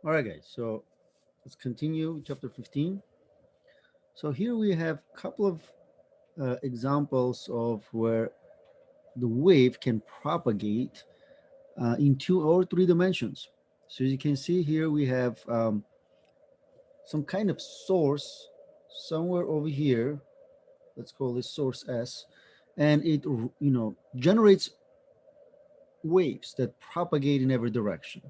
All right, guys. So let's continue chapter 15. So here we have a couple of examples of where the wave can propagate in 2 or 3 dimensions. So as you can see here, we have some kind of source somewhere over here. Let's call this source S, and it generates waves that propagate in every direction.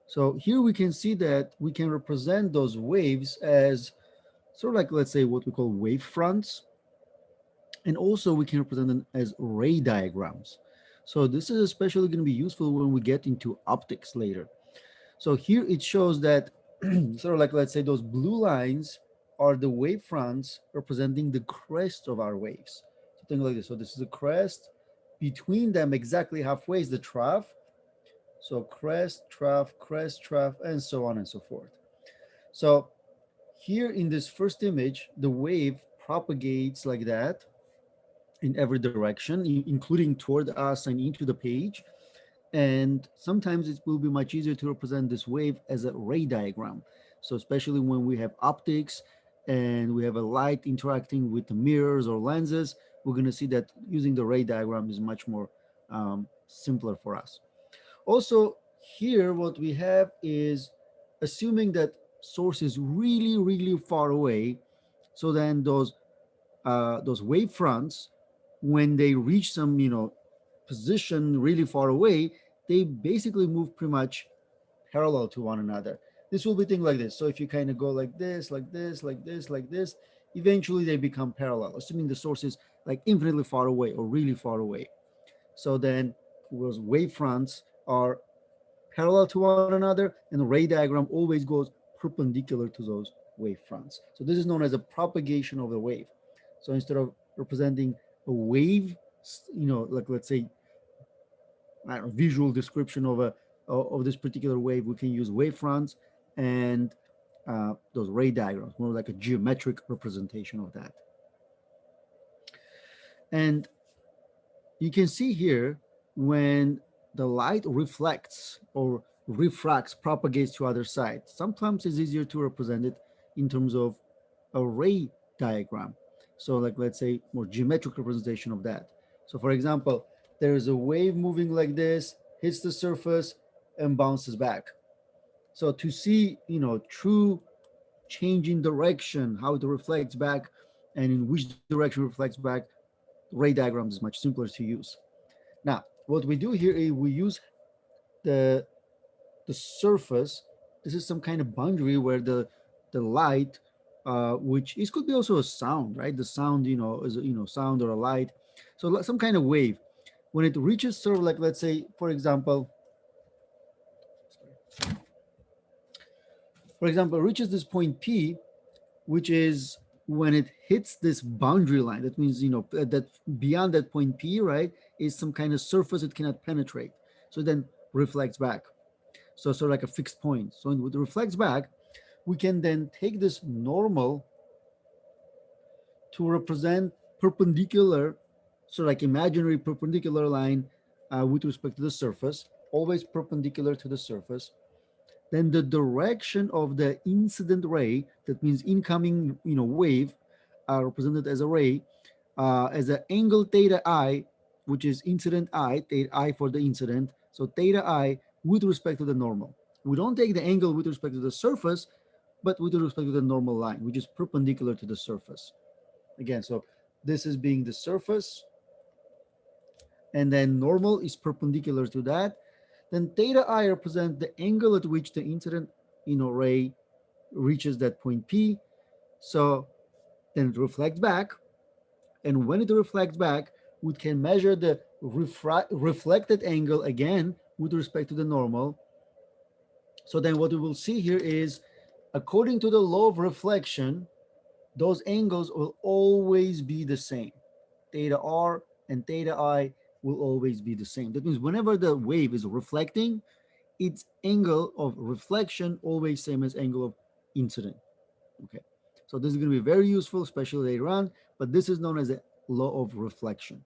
So here we can see that we can represent those waves as sort of like, let's say, what we call wave fronts, and also we can represent them as ray diagrams. So this is especially going to be useful when we get into optics later. So here it shows that sort of like, let's say, those blue lines are the wave fronts representing the crest of our waves. So think like this. So this is the crest. Between them, exactly halfway, is the trough. So crest, trough, and so on and so forth. So here in this first image, the wave propagates like that in every direction, including toward us and into the page. And sometimes it will be much easier to represent this wave as a ray diagram. So especially when we have optics and we have a light interacting with the mirrors or lenses, we're going to see that using the ray diagram is much more simpler for us. Also, here what we have is assuming that source is really, really far away. So then those wave fronts, when they reach some position really far away, they basically move pretty much parallel to one another. This will be things like this. So if you kind of go like this, like this, like this, like this, eventually they become parallel, assuming the source is like infinitely far away or really far away. So then those wave fronts are parallel to one another, and the ray diagram always goes perpendicular to those wave fronts. So this is known as a propagation of the wave. So instead of representing a wave, like, let's say, I don't know, visual description of this particular wave, we can use wave fronts and those ray diagrams, more like a geometric representation of that. And you can see here when the light reflects or refracts, propagates to other side. Sometimes it's easier to represent it in terms of a ray diagram. So like, let's say, more geometric representation of that. So for example, there is a wave moving like this, hits the surface and bounces back. So to see, true change in direction, how it reflects back and in which direction it reflects back, ray diagrams is much simpler to use. Now, what we do here is we use the the surface. This is some kind of boundary where the light, which is could be also a sound, right? The sound, is sound or a light. So some kind of wave, when it reaches sort of like, let's say, for example, reaches this point P, which is when it hits this boundary line. That means that beyond that point P, right, is some kind of surface it cannot penetrate. So then reflects back. So sort of like a fixed point. So when it reflects back, we can then take this normal to represent perpendicular, so like imaginary perpendicular line with respect to the surface, always perpendicular to the surface. Then the direction of the incident ray, that means incoming, wave, represented as a ray, as an angle theta I, which is incident I, theta I for the incident. So theta I with respect to the normal. We don't take the angle with respect to the surface, but with respect to the normal line, which is perpendicular to the surface. Again, so this is being the surface, and then normal is perpendicular to that. Then theta I represents the angle at which the incident ray reaches that point P. So then it reflects back, and when it reflects back, we can measure the reflected angle again with respect to the normal. So then what we will see here is, according to the law of reflection, those angles will always be the same. Theta R and theta I will always be the same. That means whenever the wave is reflecting, its angle of reflection always same as angle of incident. Okay, so this is going to be very useful, especially later on, but this is known as a law of reflection.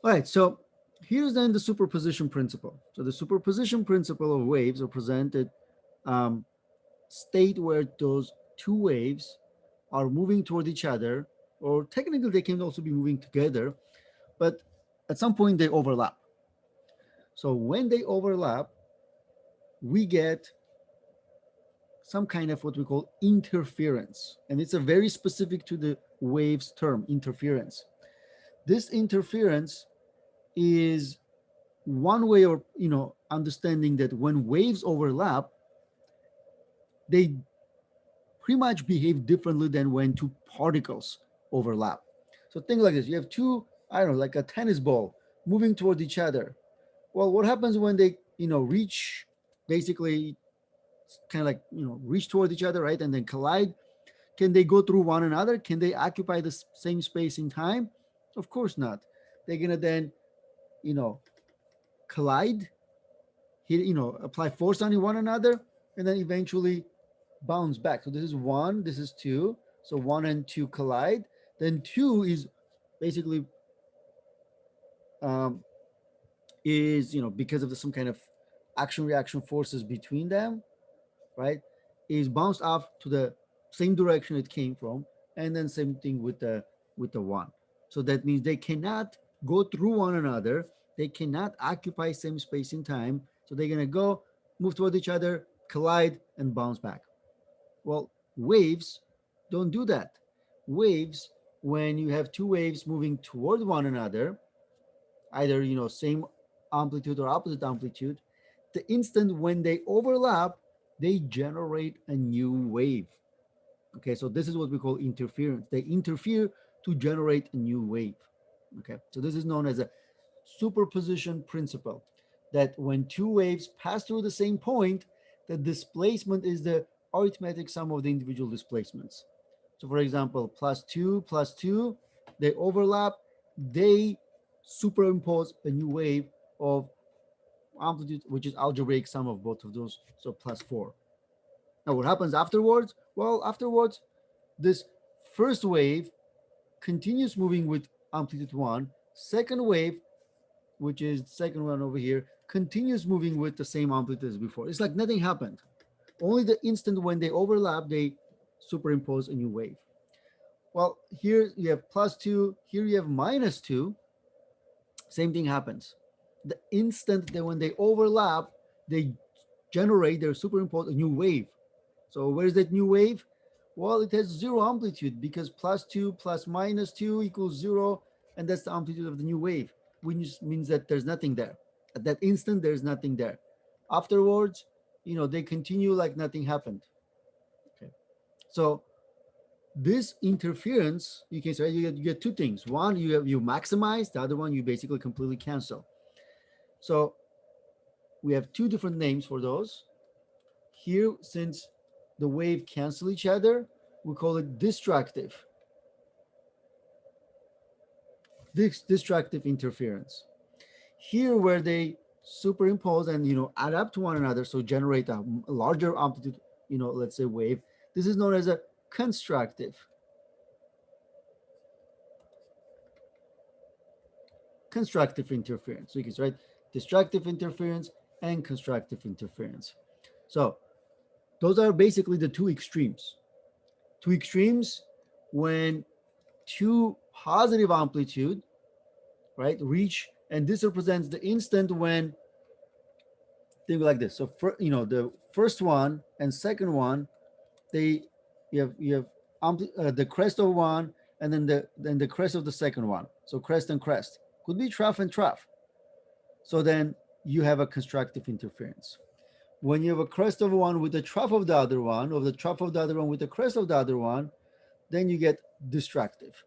All right, so Here's then the superposition principle. So the superposition principle of waves are presented state where those two waves are moving toward each other, or technically they can also be moving together, but at some point they overlap. So when they overlap, we get some kind of what we call interference. And it's a very specific to the waves term, interference. This interference is one way of understanding that when waves overlap, they pretty much behave differently than when two particles overlap. So think like this: you have two, I don't know, like a tennis ball moving toward each other. Well, what happens when they reach, basically kind of like reach toward each other, right, and then collide? Can they go through one another? Can they occupy the same space in time? Of course not. They're gonna then you know collide, apply force on one another, and then eventually bounce back. So this is one, this is two. So one and two collide. Then two is basically um, is because of some kind of action reaction forces between them, right? Is bounced off to the same direction it came from, and then same thing with the one. So that means they cannot go through one another. They cannot occupy same space in time. So they're gonna go move toward each other, collide, and bounce back. Well, waves don't do that. Waves, when you have two waves moving toward one another, either same amplitude or opposite amplitude, the instant when they overlap, they generate a new wave. Okay, so this is what we call interference. They interfere to generate a new wave. Okay, so this is known as a superposition principle, that when two waves pass through the same point, the displacement is the arithmetic sum of the individual displacements. So for example, plus two, they overlap, they superimpose a new wave of amplitude, which is algebraic sum of both of those, so plus four. Now what happens afterwards? Well, afterwards, this first wave continues moving with amplitude one. Second wave, which is the second one over here, continues moving with the same amplitude as before. It's like nothing happened. Only the instant when they overlap, they superimpose a new wave. Well, here you have plus two, here you have minus two. Same thing happens. The instant that when they overlap, they generate, they superimpose a new wave. So where's that new wave? Well, it has zero amplitude because plus two plus minus two equals zero, and that's the amplitude of the new wave, which means that there's nothing there. At that instant, there's nothing there. Afterwards, they continue like nothing happened. Okay. So this interference, you can say you get two things. One, you maximize; the other one, you basically completely cancel. So we have two different names for those. Here, since the wave cancel each other, we call it distractive. Distractive interference. Here, where they superimpose and add up to one another, so generate a larger amplitude, let's say wave. This is known as a constructive. Constructive interference. So you can write destructive interference and constructive interference. So those are basically the two extremes. Two extremes when two positive amplitude, right, reach, and this represents the instant when, think like this. So for, the first one and second one, they you have the crest of one, and then the crest of the second one. So crest and crest could be trough and trough. So then you have a constructive interference. When you have a crest of one with the trough of the other one, or the trough of the other one with the crest of the other one, then you get destructive.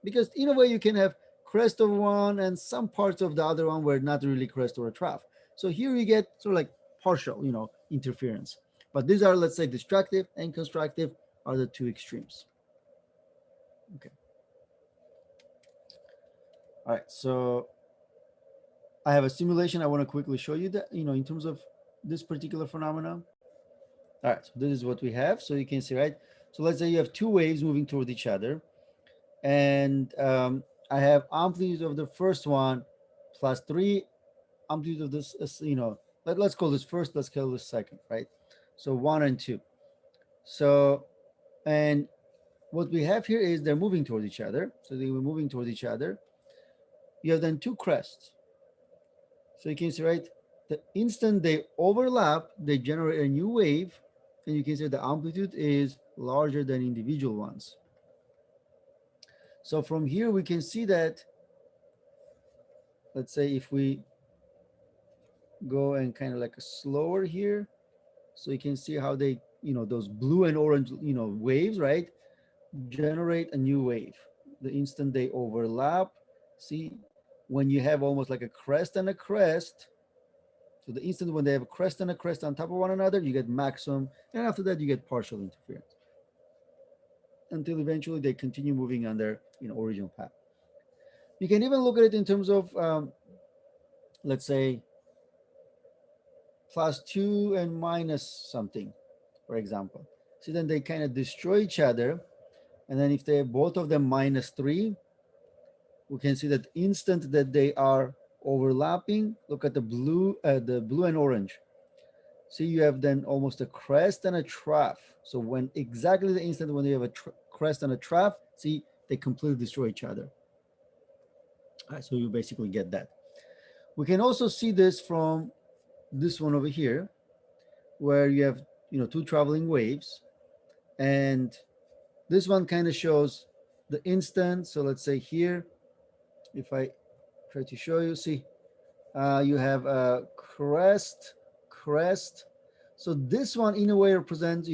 Because in a way you can have crest of one and some parts of the other one were not really crest or a trough. So here you get sort of like partial, interference. But these are, let's say, destructive and constructive are the two extremes. Okay. All right. So I have a simulation I want to quickly show you that, in terms of this particular phenomenon. All right. So this is what we have. So you can see, right? So let's say you have two waves moving toward each other, and I have amplitude of the first one plus 3 amplitude of this is, let's call this first, let's call this second, right? So 1 and 2. So, and what we have here is they're moving towards each other. So they were moving towards each other. You have then two crests. So you can see, right, the instant they overlap, they generate a new wave. And you can see the amplitude is larger than individual ones. So from here, we can see that, let's say if we go and kind of like a slower here, so you can see how they, those blue and orange, waves, right, generate a new wave. The instant they overlap, see, when you have almost like a crest and a crest, so the instant when they have a crest and a crest on top of one another, you get maximum, and after that you get partial interference, until eventually they continue moving on their original path. You can even look at it in terms of, let's say, +2 and minus something, for example. See, then they kind of destroy each other, and then if they have both of them -3, we can see that instant that they are overlapping, look at the blue and orange. See, you have then almost a crest and a trough. So when exactly the instant when you have a crest and a trough, see, they completely destroy each other. So you basically get that. We can also see this from this one over here, where you have two traveling waves, and this one kind of shows the instant. So let's say here, if I try to show you, see, you have a crest. So this one in a way represents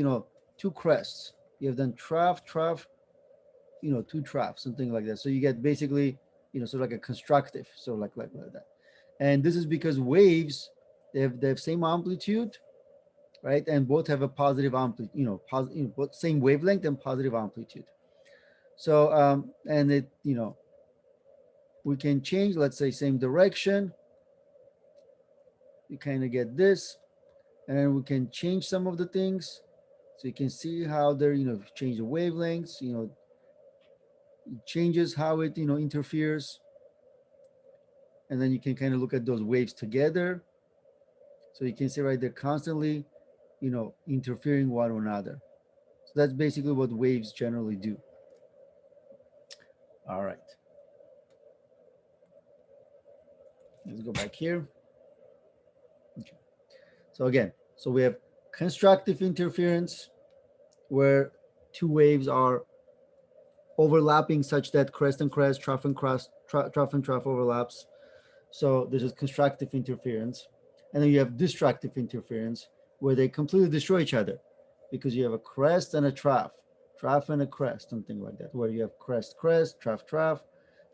two crests. You have then trough, two troughs, something like that. So you get basically sort of like a constructive, so like that. And this is because waves, they have same amplitude, right? And both have a positive amplitude, both same wavelength and positive amplitude. So and it we can change, let's say, same direction. You kind of get this, and then we can change some of the things. So you can see how they're change the wavelengths. It changes how it interferes, and then you can kind of look at those waves together. So you can see, right, they're constantly interfering one another. So that's basically what waves generally do. All right, let's go back here. Okay. So again, so we have constructive interference, where two waves are overlapping such that crest and crest, trough and trough overlaps. So this is constructive interference. And then you have destructive interference, where they completely destroy each other, because you have a crest and a trough and a crest, something like that, where you have crest, trough.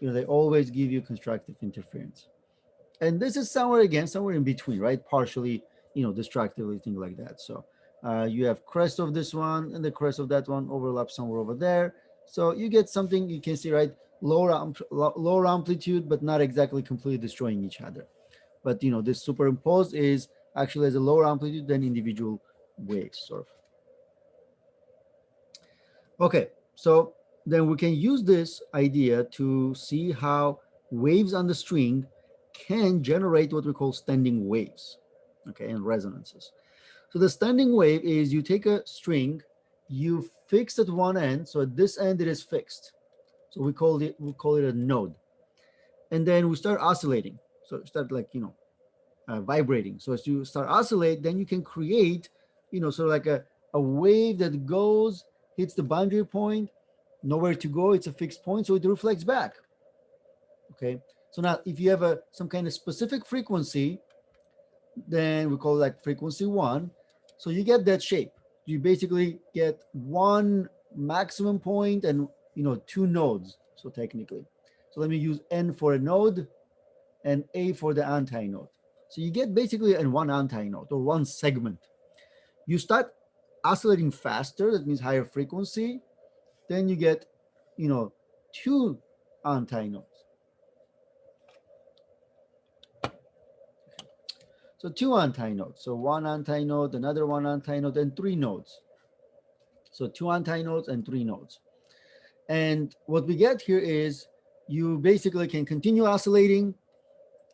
They always give you constructive interference. And this is somewhere in between, right? Partially, destructively, things like that. So you have crest of this one and the crest of that one overlap somewhere over there. So you get something, you can see, right? Lower amplitude, but not exactly completely destroying each other. But this superimposed is actually has a lower amplitude than individual waves, sort of. Okay, so then we can use this idea to see how waves on the string can generate what we call standing waves, okay, and resonances. So the standing wave is you take a string, you fix at one end, so at this end it is fixed. So we call it a node. And then we start oscillating. So start like, vibrating. So as you start oscillate, then you can create, sort of like a wave that goes, hits the boundary point, nowhere to go, it's a fixed point, so it reflects back. Okay, so now if you have some kind of specific frequency, then we call it like frequency 1. So you get that shape. You basically get one maximum point and two nodes. So technically, so let me use N for a node and A for the antinode. So you get basically one antinode or one segment. You start oscillating faster, that means higher frequency, then you get two antinodes. So two antinodes. So one antinode, another one antinode, and three nodes. So two antinodes and three nodes. And what we get here is you basically can continue oscillating,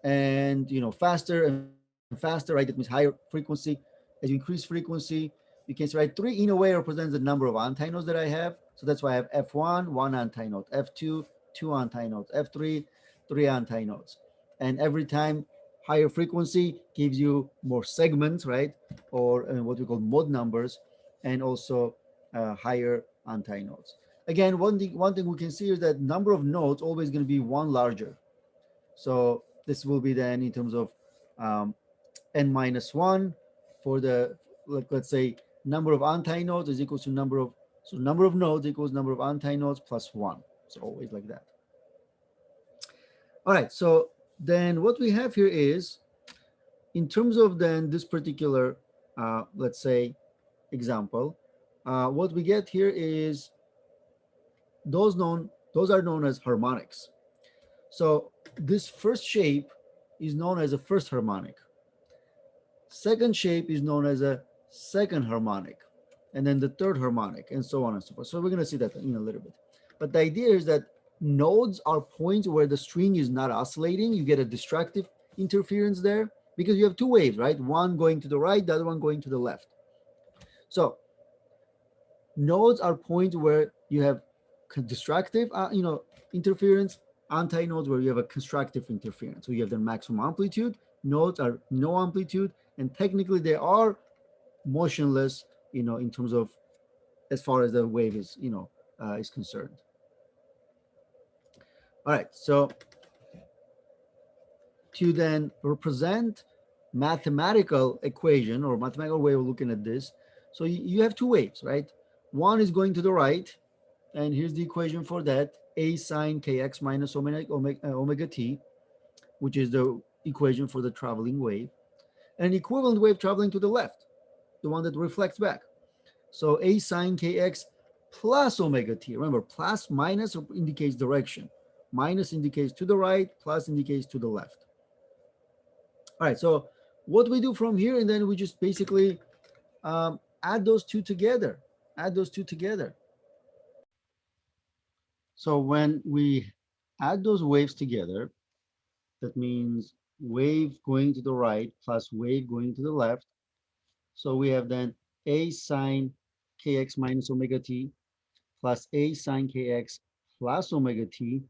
and faster and faster, right? That means higher frequency. As you increase frequency, you can see, right, 3 in a way represents the number of antinodes that I have. So that's why I have F1, one antinode, F2, two antinodes, F3, three antinodes. And every time higher frequency gives you more segments, right? Or what we call mode numbers, and also higher antinodes. Again, one thing we can see is that number of nodes always going to be one larger. So this will be then in terms of um, n minus one for the, like, let's say number of antinodes is equals to number of, so number of nodes equals number of antinodes plus one. So always like that. All right. So then what we have here is, in terms of then this particular, let's say, example, what we get here is those are known as harmonics. So this first shape is known as a first harmonic. Second shape is known as a second harmonic, and then the third harmonic, and so on and so forth. So we're going to see that in a little bit. But the idea is that nodes are points where the string is not oscillating. You get a destructive interference there because you have two waves, right? One going to the right, the other one going to the left. So nodes are points where you have destructive, interference. Antinodes where you have a constructive interference. So you have the maximum amplitude. Nodes are no amplitude, and technically they are motionless, in terms of, as far as the wave is, is concerned. All right. So to then represent mathematical equation or mathematical way of looking at this, so you have two waves, right? One is going to the right, and here's the equation for that: a sine kx minus omega t, which is the equation for the traveling wave, and an equivalent wave traveling to the left, the one that reflects back. So a sine kx plus omega t. Remember, plus minus indicates direction. Minus indicates to the right, plus indicates to the left. All right, so what we do from here, and then we just basically add those two together. Add those two together. So when we add those waves together, that means wave going to the right plus wave going to the left. So we have then a sine kx minus omega t plus a sine kx plus omega t.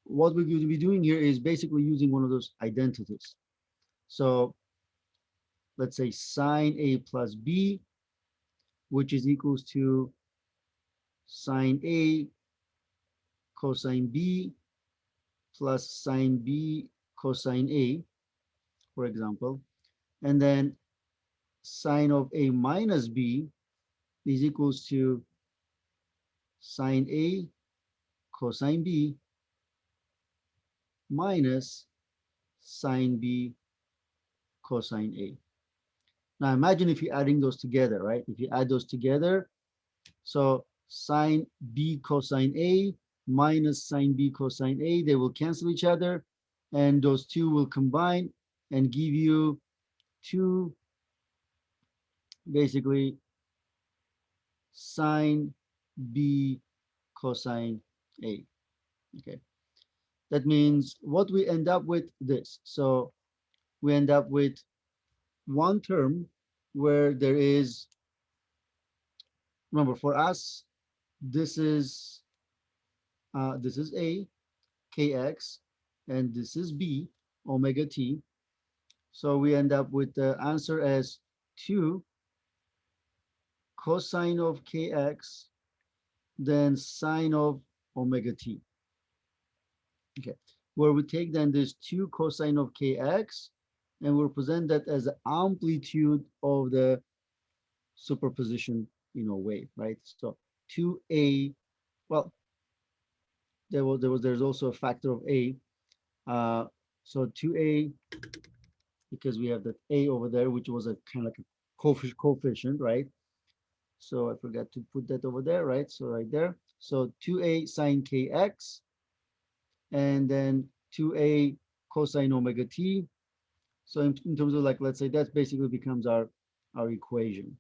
What we're going to be doing here is basically using one of those identities. So let's say sine a plus b, which is equals to sine a cosine b plus sine b cosine a, for example. And then sine of a minus b is equals to sine a cosine b minus sine b cosine a. Now imagine if you're adding those together, right? If you add those together, so sine b cosine a minus sine b cosine a, they will cancel each other, and those two will combine and give you two, basically, sine b cosine a. Okay, that means what we end up with this. So we end up with one term where there is, remember, for us, this is a kx, and this is b omega t. So we end up with the answer as 2 cosine of kx, then sine of omega t. Okay, where we take then this 2 cosine of kx, and we'll present that as the amplitude of the superposition, wave, right? So 2a, well, there's also a factor of a. Uh, so 2a, because we have that a over there, which was a kind of like a coefficient, right? So I forgot to put that over there, right? So right there. So 2a sine kx, and then 2a cosine omega t. So in terms of, like, let's say that basically becomes our equation.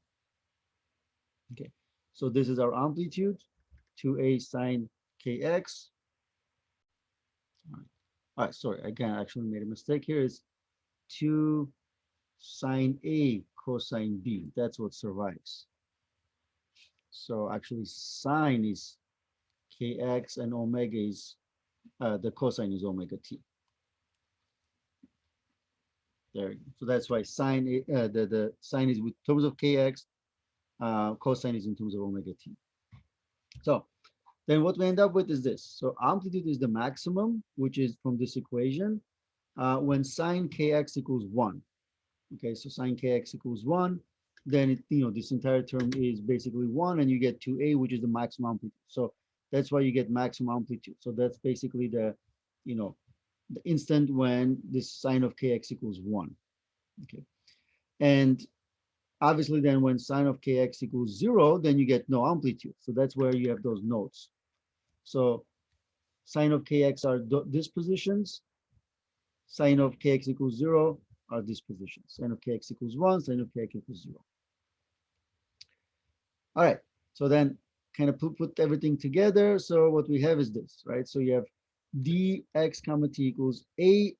Okay. So this is our amplitude, 2a sine kx. All right. All right, sorry, again, I actually made a mistake here. Is 2 sine A cosine B. That's what survives. So actually sine is kx and omega is, the cosine is omega t. There. So that's why sine, the sine is with terms of kx, cosine is in terms of omega t. So then what we end up with is this. So amplitude is the maximum, which is from this equation, when sine kx equals 1. Okay, so sine kx equals 1, then this entire term is basically 1, and you get 2a, which is the maximum amplitude. So that's why you get maximum amplitude. So that's basically you know, the instant when this sine of kx equals 1. Okay, and obviously then when sine of kx equals 0, then you get no amplitude. So that's where you have those nodes. So sine of kx are these positions, sine of kx equals 0 are these positions. Sine of kx equals 1, sine of kx equals 0. All right, so then kind of put everything together. So what we have is this, right? So you have dx comma t equals a,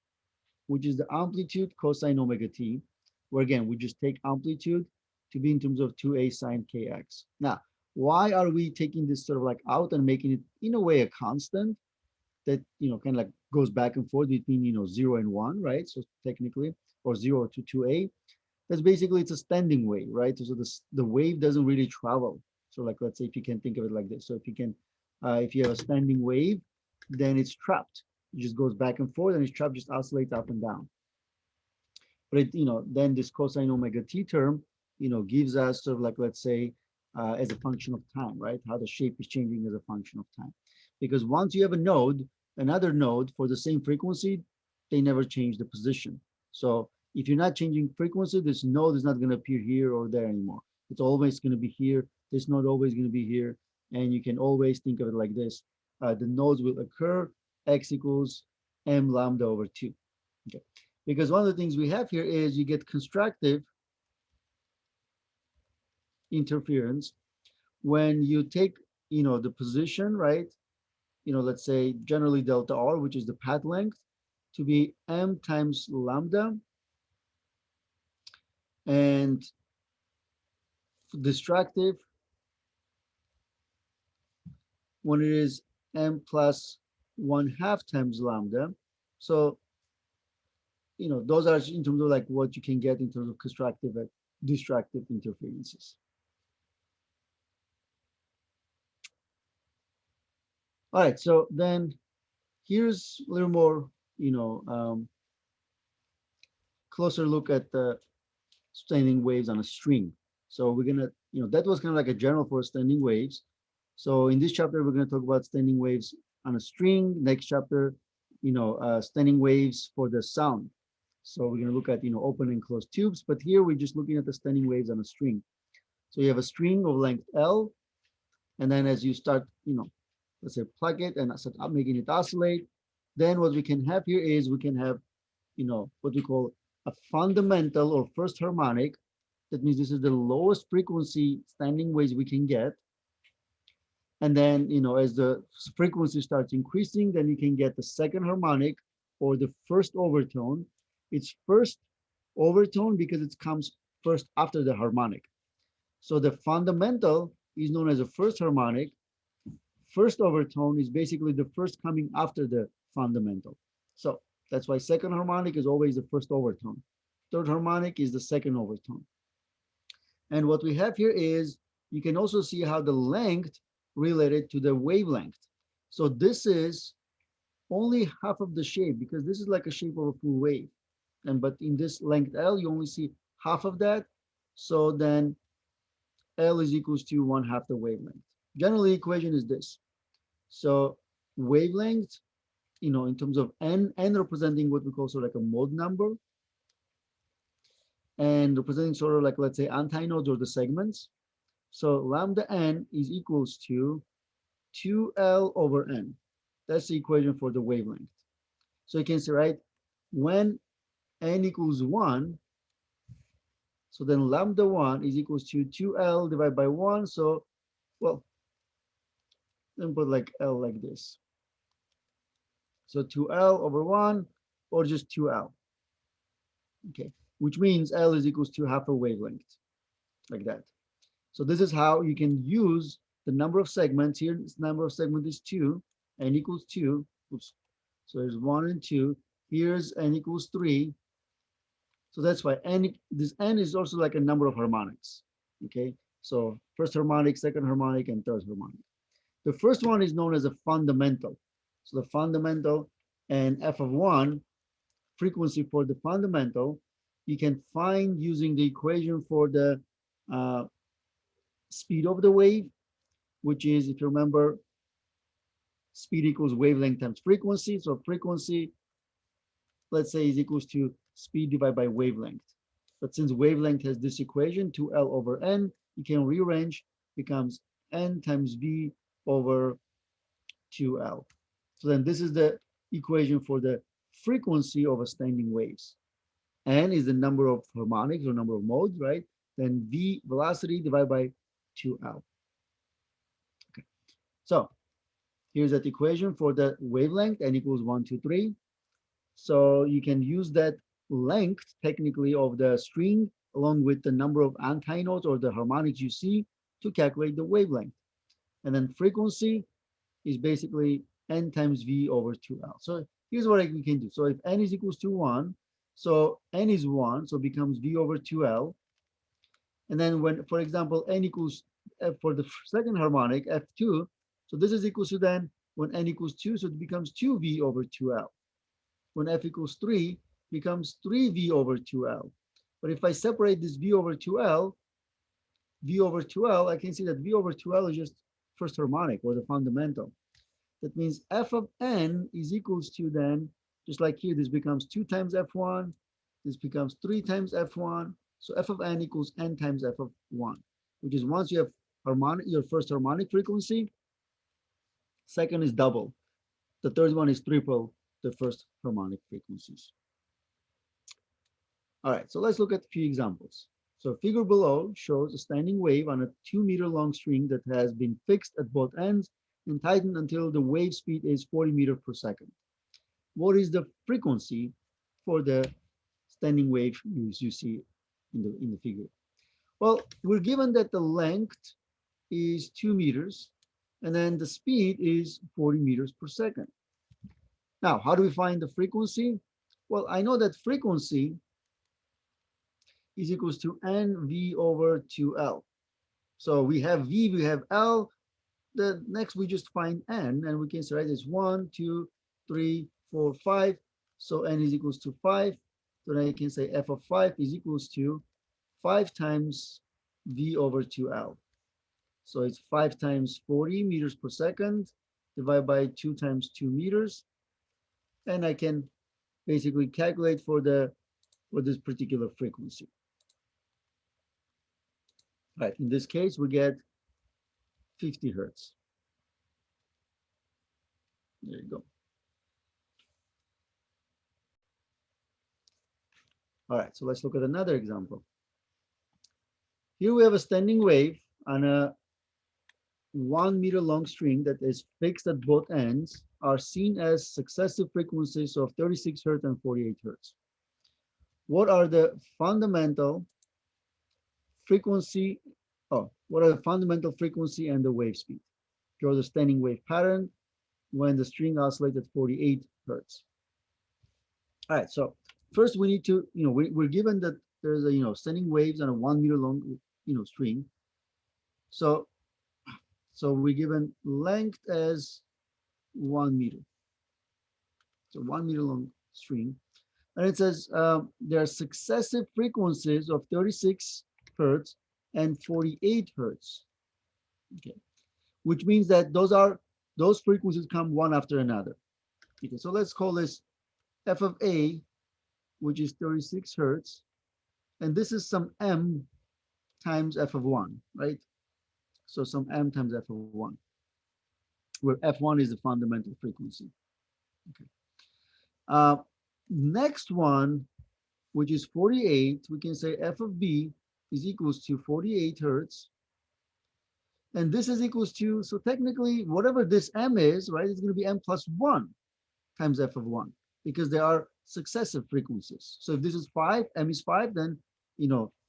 which is the amplitude cosine omega t, where again, we just take amplitude to be in terms of 2a sine kx. Now, why are we taking this sort of like out and making it in a way a constant that, kind of like goes back and forth between, 0 and 1, right? So technically, or 0 to 2a, that's basically, it's a standing wave, right? So the wave doesn't really travel. So like, let's say if you can think of it like this. So if you have a standing wave, then it's trapped. It just goes back and forth, and it's trapped, just oscillates up and down. But then this cosine omega t term, gives us sort of like, let's say, as a function of time, right? How the shape is changing as a function of time. Because once you have a node, another node for the same frequency, they never change the position. So if you're not changing frequency, this node is not going to appear here or there anymore. It's always going to be here. This node always going to be here. And you can always think of it like this. The nodes will occur, x equals m lambda over 2. Okay. Because one of the things we have here is you get constructive interference when you take, the position, right? Let's say generally delta r, which is the path length, to be m times lambda, and destructive when it is m plus 1/2 times lambda. So, those are in terms of like what you can get in terms of constructive and destructive interferences. All right, so then here's a little more, closer look at the standing waves on a string. So we're gonna, that was kind of like a general for standing waves. So in this chapter, we're gonna talk about standing waves on a string. Next chapter, standing waves for the sound. So we're gonna look at, open and closed tubes, but here we're just looking at the standing waves on a string. So you have a string of length L, and then as you start, let's say plug it and start making it oscillate, then what we can have here is we can have, what we call a fundamental or first harmonic. That means this is the lowest frequency standing waves we can get. And then, as the frequency starts increasing, then you can get the second harmonic or the first overtone. It's first overtone because it comes first after the harmonic. So the fundamental is known as a first harmonic. First overtone is basically the first coming after the fundamental. So that's why second harmonic is always the first overtone. Third harmonic is the second overtone. And what we have here is, you can also see how the length related to the wavelength. So this is only half of the shape, because this is like a shape of a full wave. But in this length L, you only see half of that. So then L is equals to 1/2 the wavelength. Generally, the equation is this. So wavelength, in terms of n representing what we call sort of like a mode number, and representing sort of like, let's say, antinodes or the segments. So lambda n is equals to 2L over n. That's the equation for the wavelength. So you can see, right, when n equals 1, so then lambda 1 is equals to 2L divided by 1. So, well, then put like L like this. So 2L over 1 or just 2L. Okay, which means L is equals to half a wavelength, like that. So this is how you can use the number of segments. Here, this number of segments is 2, n equals 2. Oops. So there's 1 and 2. Here's n equals 3. So that's why this n is also like a number of harmonics. Okay, so first harmonic, second harmonic, and third harmonic. The first one is known as a fundamental. So the fundamental and f of 1, frequency for the fundamental, you can find using the equation for the uh, speed of the wave, which is, if you remember, speed equals wavelength times frequency. So frequency, let's say, is equals to speed divided by wavelength. But since wavelength has this equation, 2L over N, you can rearrange, becomes N times V over 2L. So then this is the equation for the frequency of a standing waves. N is the number of harmonics or number of modes, right? Then V, velocity, divided by 2L. Okay. So here's that equation for the wavelength, N equals 1, 2, 3. So you can use that length technically of the string along with the number of antinodes or the harmonics you see to calculate the wavelength. And then frequency is basically N times V over 2L. So here's what we can do. So if N is equals to 1, so N is 1, so it becomes V over 2L. And then when, for example, N equals, for the second harmonic, F2, so this is equals to then, when N equals 2, so it becomes 2V over 2L. When F equals 3, becomes 3V over 2L. But if I separate this V over 2L, V over 2L, I can see that V over 2L is just first harmonic or the fundamental. That means F of N is equals to then, just like here, this becomes 2 times F1, this becomes 3 times F1. So F of N equals N times F of 1, which is once you have harmonic, your first harmonic frequency, second is double. The third one is triple the first harmonic frequencies. All right, so let's look at a few examples. So figure below shows a standing wave on a 2-meter long string that has been fixed at both ends and tightened until the wave speed is 40 meters per second. What is the frequency for the standing wave you see in the figure? Well, we're given that the length is 2 meters and then the speed is 40 meters per second. Now, how do we find the frequency? Well, I know that frequency is equals to NV over 2L. So we have V, we have L. The next we just find N, and we can say, right, it's 1, 2, 3, 4, 5. So N is equals to 5. So then I can say F of 5 is equals to 5 times V over 2L. So it's 5 times 40 meters per second divided by 2 times 2 meters. And I can basically calculate for this particular frequency. Right, in this case, we get 50 hertz. There you go. All right, so let's look at another example. Here we have a standing wave on a 1 meter long string that is fixed at both ends, are seen as successive frequencies of 36 hertz and 48 hertz. What are the fundamental frequency? What are the fundamental frequency and the wave speed? Draw the standing wave pattern when the string oscillates at 48 hertz. All right, so first we need to, we're given that there's a, standing waves on a 1 meter long, string. So we're given length as 1 meter. So 1 meter long string. And it says there are successive frequencies of 36 hertz and 48 hertz. Okay, which means that those frequencies come one after another. Okay, so let's call this F of A, which is 36 hertz. And this is some M times F of 1, right? So some M times F of 1, where F1 is the fundamental frequency. Okay. Next one, which is 48, we can say F of B is equals to 48 hertz. And this is equals to, so technically, whatever this M is, right, it's going to be M plus 1 times f of 1 because they are successive frequencies. So if this is 5, m is 5, then,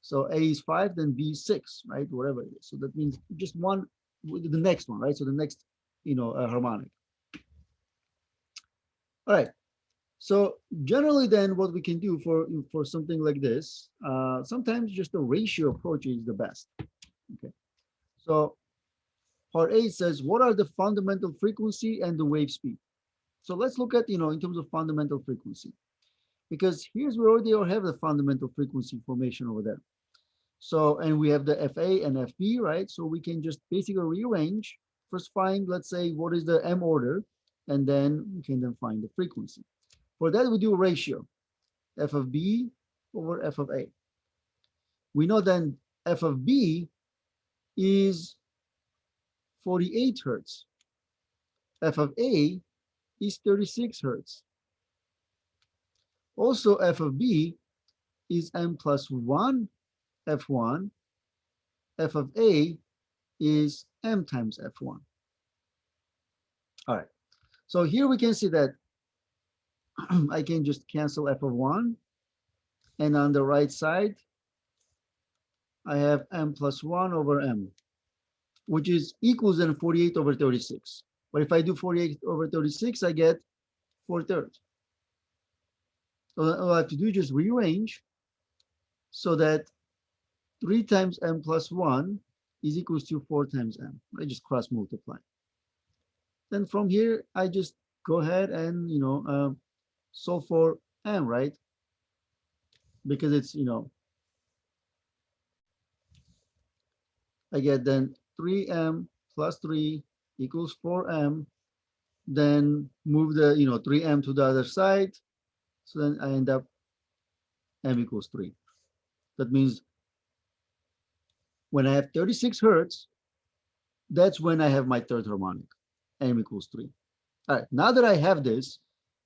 so a is 5, then b is 6, right? Whatever it is. So that means just one, the next one, right? So the next, harmonic. All right. So generally then what we can do for something like this, sometimes just the ratio approach is the best. Okay. So part A says, what are the fundamental frequency and the wave speed? So let's look at, in terms of fundamental frequency, because here's we already have the fundamental frequency information over there. So, and we have the FA and FB, right? So we can just basically rearrange, first find, let's say, what is the M order, and then we can then find the frequency. For that, we do a ratio, F of B over F of A. We know then F of B is 48 hertz. F of A is 36 hertz. Also, F of B is M plus 1 F1. F of A is M times F1. All right. So here we can see that I can just cancel F of 1. And on the right side, I have M plus 1 over M, which is equals then 48 over 36. But if I do 48 over 36, I get 4/3. So all I have to do is just rearrange so that 3 times M plus 1 is equals to 4 times M. I just cross multiply. Then from here, I just go ahead and, solve for M, right? Because it's, I get then 3M plus 3 equals 4M. Then move the, 3M to the other side. So then I end up M equals 3. That means when I have 36 hertz, that's when I have my third harmonic, M equals 3. All right, now that I have this,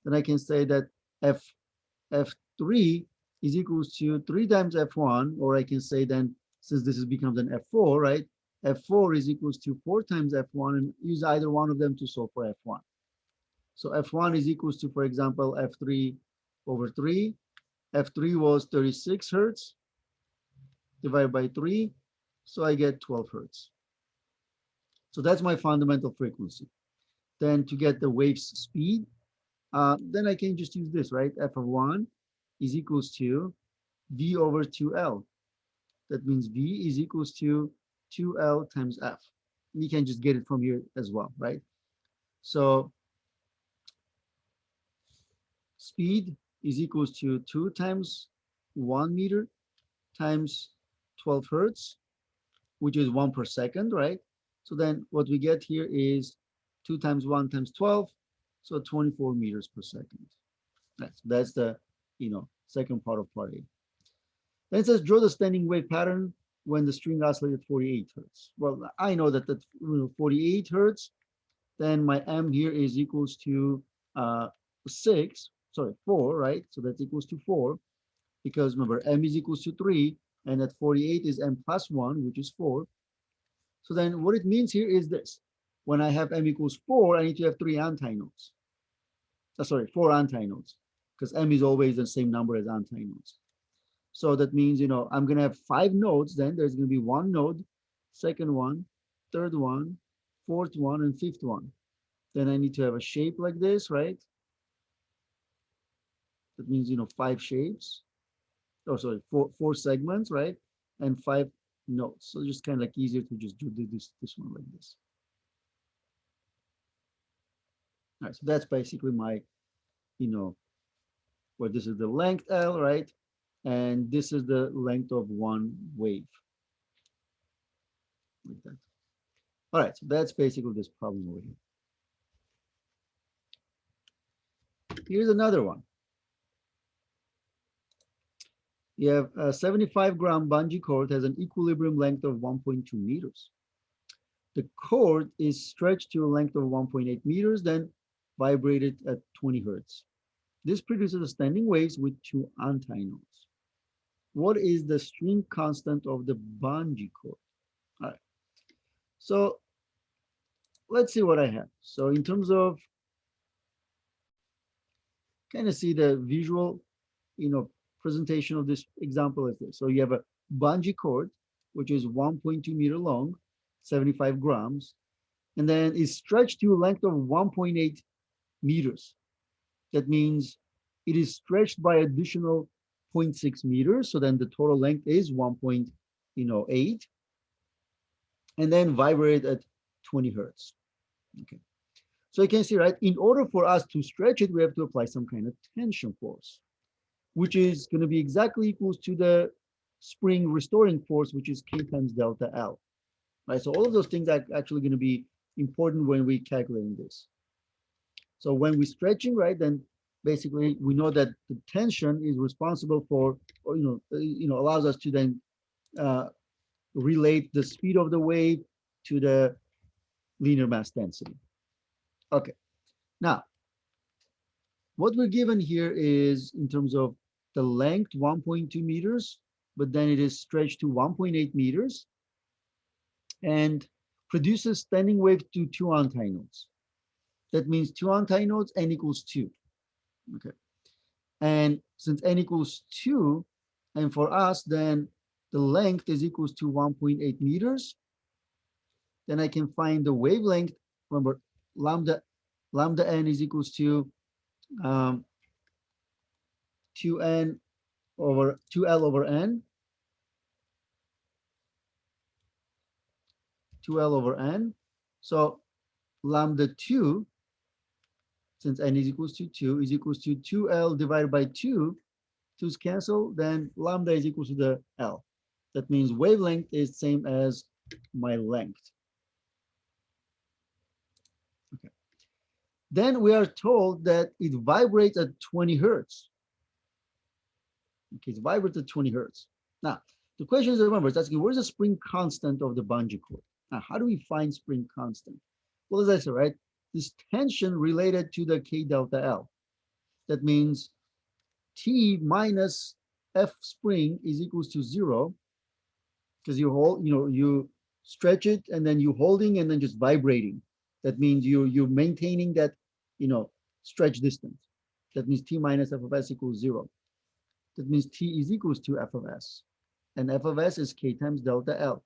then I can say that F3 is equals to 3 times F1, or I can say then, since this becomes an F4, right? F4 is equals to 4 times F1, and use either one of them to solve for F1. So F1 is equals to, for example, F3 over 3. F3 was 36 hertz divided by 3. So I get 12 hertz. So that's my fundamental frequency. Then to get the wave's speed, then I can just use this, right? F of 1 is equals to V over 2L. That means V is equals to 2L times F. You can just get it from here as well, right? So speed is equals to 2 times 1 meter times 12 hertz, which is 1 per second, right? So then what we get here is 2 times 1 times 12, so 24 meters per second. Right, so that's the, second part of part A. Then it says draw the standing wave pattern when the string oscillates at 48 hertz. Well, I know that 48 hertz, then my M here is equals to 4, right? So that's equals to 4, because remember, M is equals to 3, and at 48 is M plus 1, which is 4. So then what it means here is this. When I have M equals 4, I need to have 3 antinodes. 4 antinodes, because M is always the same number as antinodes. So that means, I'm going to have 5 nodes. Then there's going to be 1 node, second one, third one, fourth one, and fifth one. Then I need to have a shape like this, right? That means, 5 shapes. Oh, sorry, four segments, right? And 5 nodes. So just kind of like easier to just do this one like this. All right, so that's basically my, where this is the length L, right? And this is the length of one wave. Like that. All right, so that's basically this problem over here. Here's another one. You have a 75-gram bungee cord has an equilibrium length of 1.2 meters. The cord is stretched to a length of 1.8 meters, then vibrated at 20 hertz. This produces standing waves with 2 antinodes. What is the string constant of the bungee cord? All right. So let's see what I have. So in terms of kind of see the visual, presentation of this example is this. So you have a bungee cord, which is 1.2 meter long, 75 grams, and then is stretched to a length of 1.8 meters. That means it is stretched by additional 0.6 meters. So then the total length is 1.8, and then vibrate at 20 hertz. Okay. So you can see, right, in order for us to stretch it, we have to apply some kind of tension force, which is going to be exactly equals to the spring restoring force, which is K times delta L, right? So all of those things are actually going to be important when we calculating this. So when we're stretching, right, then basically we know that the tension is responsible for, or, allows us to then uh, relate the speed of the wave to the linear mass density. Okay, now what we're given here is in terms of the length 1.2 meters, but then it is stretched to 1.8 meters and produces standing wave to two antinodes. That means two antinodes, n equals 2. Okay. And since n equals 2, and for us, then the length is equals to 1.8 meters, then I can find the wavelength. Remember, lambda n is equals to 2n over 2L over n, 2L over n. So lambda 2, since n is equals to 2, is equals to 2L divided by 2. 2's cancel, then lambda is equal to the L. That means wavelength is same as my length. Okay. Then we are told that it vibrates at 20 hertz. Okay, it vibrates at 20 hertz. Now, the question is, remember, it's asking, where's the spring constant of the bungee cord? Now, how do we find spring constant? Well, as I said, right, this tension related to the K delta L. That means T minus F spring is equals to 0, because you hold, you stretch it and then you holding and then just vibrating. That means you're maintaining that, stretch distance. That means T minus F of S equals 0. That means T is equals to F of S. And F of S is K times delta L.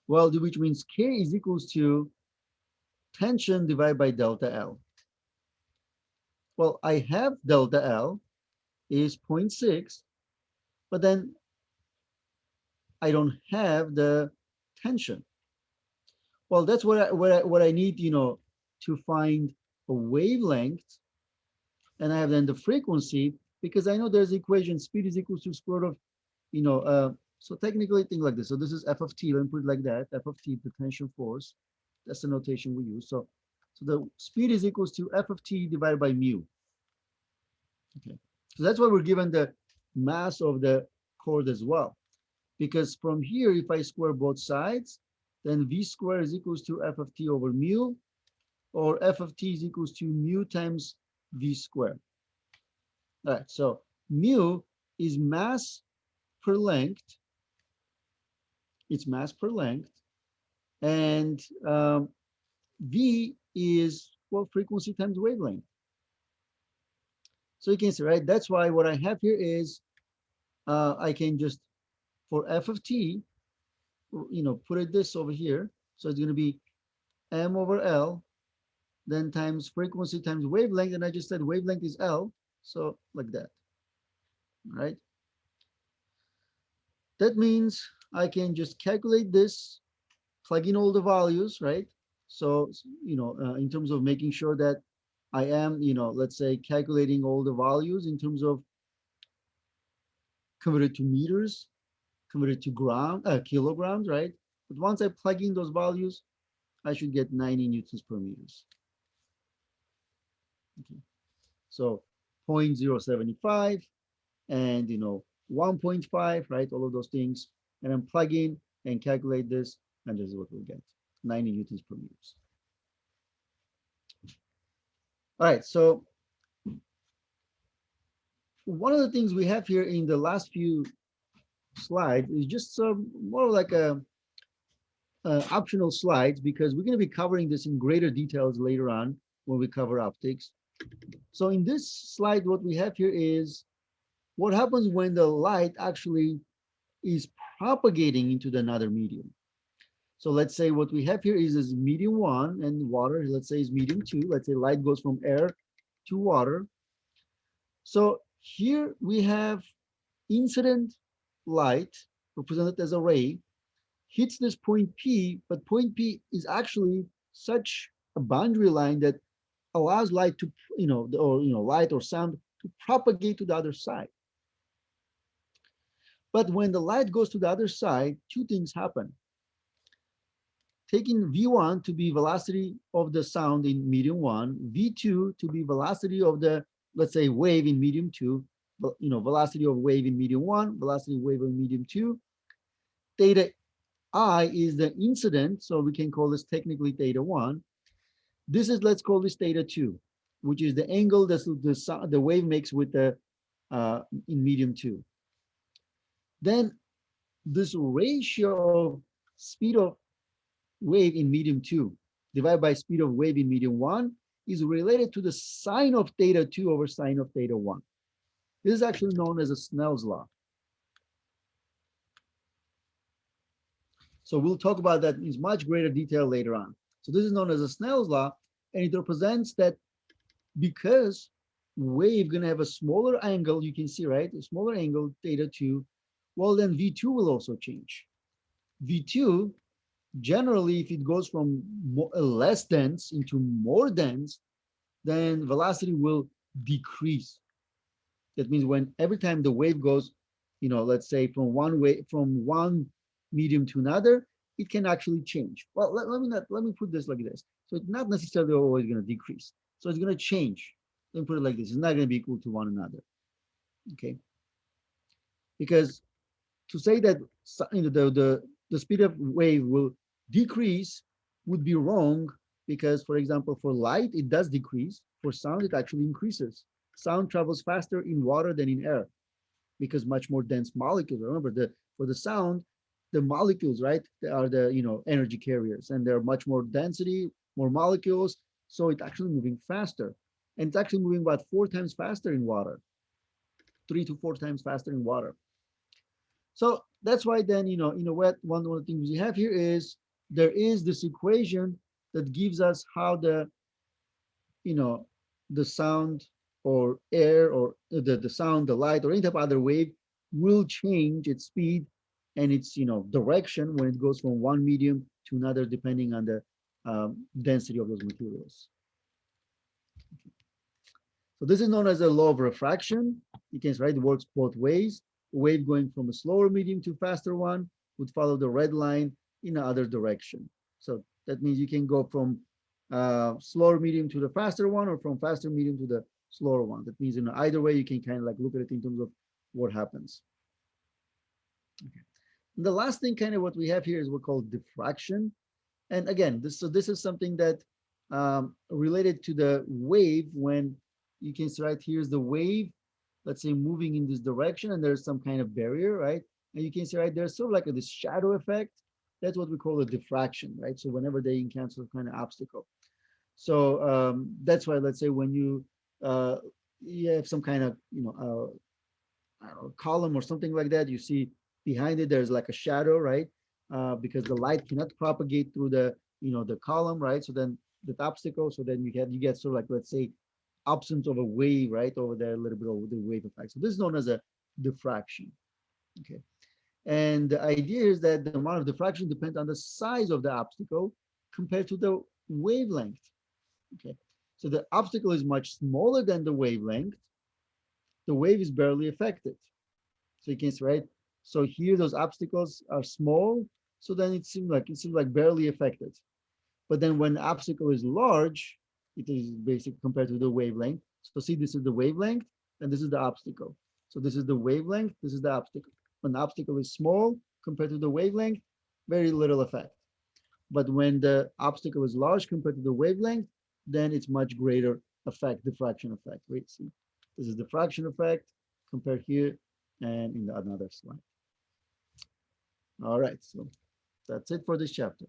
Well, which means K is equals to tension divided by delta L. Well, I have delta L is 0.6, but then I don't have the tension. Well, that's what I need, to find a wavelength, and I have then the frequency, because I know there's equation speed is equal to square root of, so technically think like this. So this is f of t, let me put it like that, f of t, the tension force. That's the notation we use. So the speed is equals to f of t divided by mu. Okay, so that's why we're given the mass of the cord as well. Because from here, if I square both sides, then v squared is equals to f of t over mu, or f of t is equals to mu times v squared. All right, so mu is mass per length. It's mass per length. And v is, well, frequency times wavelength. So you can see, right? That's why what I have here is I can just, for f of t, put it this over here. So it's going to be m over L, then times frequency times wavelength. And I just said wavelength is L. So like that, right? That means I can just calculate this, plug in all the values, right? So, in terms of making sure that I am, let's say calculating all the values in terms of converted to meters, converted to kilograms, right? But once I plug in those values, I should get 90 newtons per meters. Okay. So 0.075 and 1.5, right? All of those things, and then plug in and calculate this, and this is what we'll get: 90 newtons per meters. All right, so one of the things we have here in the last few slides is just some more like a optional slides, because we're going to be covering this in greater details later on when we cover optics. So in this slide, what we have here is what happens when the light actually is propagating into another medium. So let's say what we have here is medium one, and water, let's say, is medium two. Let's say light goes from air to water. So here we have incident light represented as a ray hits this point P, but point P is actually such a boundary line that allows light to, light or sound to propagate to the other side. But when the light goes to the other side, two things happen. Taking V1 to be velocity of the sound in medium one, V2 to be velocity of the, let's say, wave in medium two, velocity of wave in medium one, velocity of wave in medium two. Theta I is the incident, so we can call this technically theta one. This is, let's call this theta two, which is the angle that the wave makes with the in medium two. Then this ratio of speed of wave in medium two divided by speed of wave in medium one is related to the sine of theta two over sine of theta one. This is actually known as a Snell's law. So we'll talk about that in much greater detail later on. So this is known as a Snell's law, and it represents that because wave gonna have a smaller angle, you can see, right? A smaller angle, theta two, well, then V2 will also change. V2, generally, if it goes from less dense into more dense, then velocity will decrease. That means when every time the wave goes, let's say from one medium to another, it can actually change. Well, let me put this like this. So it's not necessarily always going to decrease. So it's going to change. Let me put it like this. It's not going to be equal to one another. Okay. Because to say that the speed of wave will decrease would be wrong, because, for example, for light, it does decrease. For sound, it actually increases. Sound travels faster in water than in air because much more dense molecules. Remember, for the sound, the molecules, right, they are the energy carriers, and they're much more density, more molecules. So it's actually moving faster, and it's actually moving about 4 times faster in water, 3 to 4 times faster in water. So that's why then, in a way, one of the things we have here is there is this equation that gives us how the sound or air or the sound, the light, or any type of other wave will change its speed and its direction when it goes from one medium to another, depending on the density of those materials. So this is known as a law of refraction. You can write, it works both ways. A wave going from a slower medium to a faster one would follow the red line in the other direction. So that means you can go from slower medium to the faster one, or from faster medium to the slower one. That means either way, you can kind of like look at it in terms of what happens. Okay. And the last thing, kind of what we have here, is what we call diffraction. And again, this is something that related to the wave. When you can see, right, here's the wave, let's say, moving in this direction, and there's some kind of barrier, right? And you can see, right, there's sort of like this shadow effect. That's what we call a diffraction, right? So whenever they encounter some kind of obstacle. So that's why, let's say, when you have some kind of I don't know, column or something like that, you see behind it there's like a shadow, right? Because the light cannot propagate through the column, right? So then the obstacle, so then you get sort of like, let's say, absence of a wave, right, over there, a little bit of the wave effect. So this is known as a diffraction. Okay. And the idea is that the amount of diffraction depends on the size of the obstacle compared to the wavelength. Okay. So the obstacle is much smaller than the wavelength. The wave is barely affected. So you can see, right? So here those obstacles are small, so then it seems like barely affected. But then when the obstacle is large, it is basic compared to the wavelength. So see, this is the wavelength, and this is the obstacle. So this is the wavelength, this is the obstacle. When the obstacle is small compared to the wavelength, very little effect. But when the obstacle is large compared to the wavelength, then it's much greater effect, diffraction effect. Wait, see, this is diffraction effect compared here and in another slide. All right, so that's it for this chapter.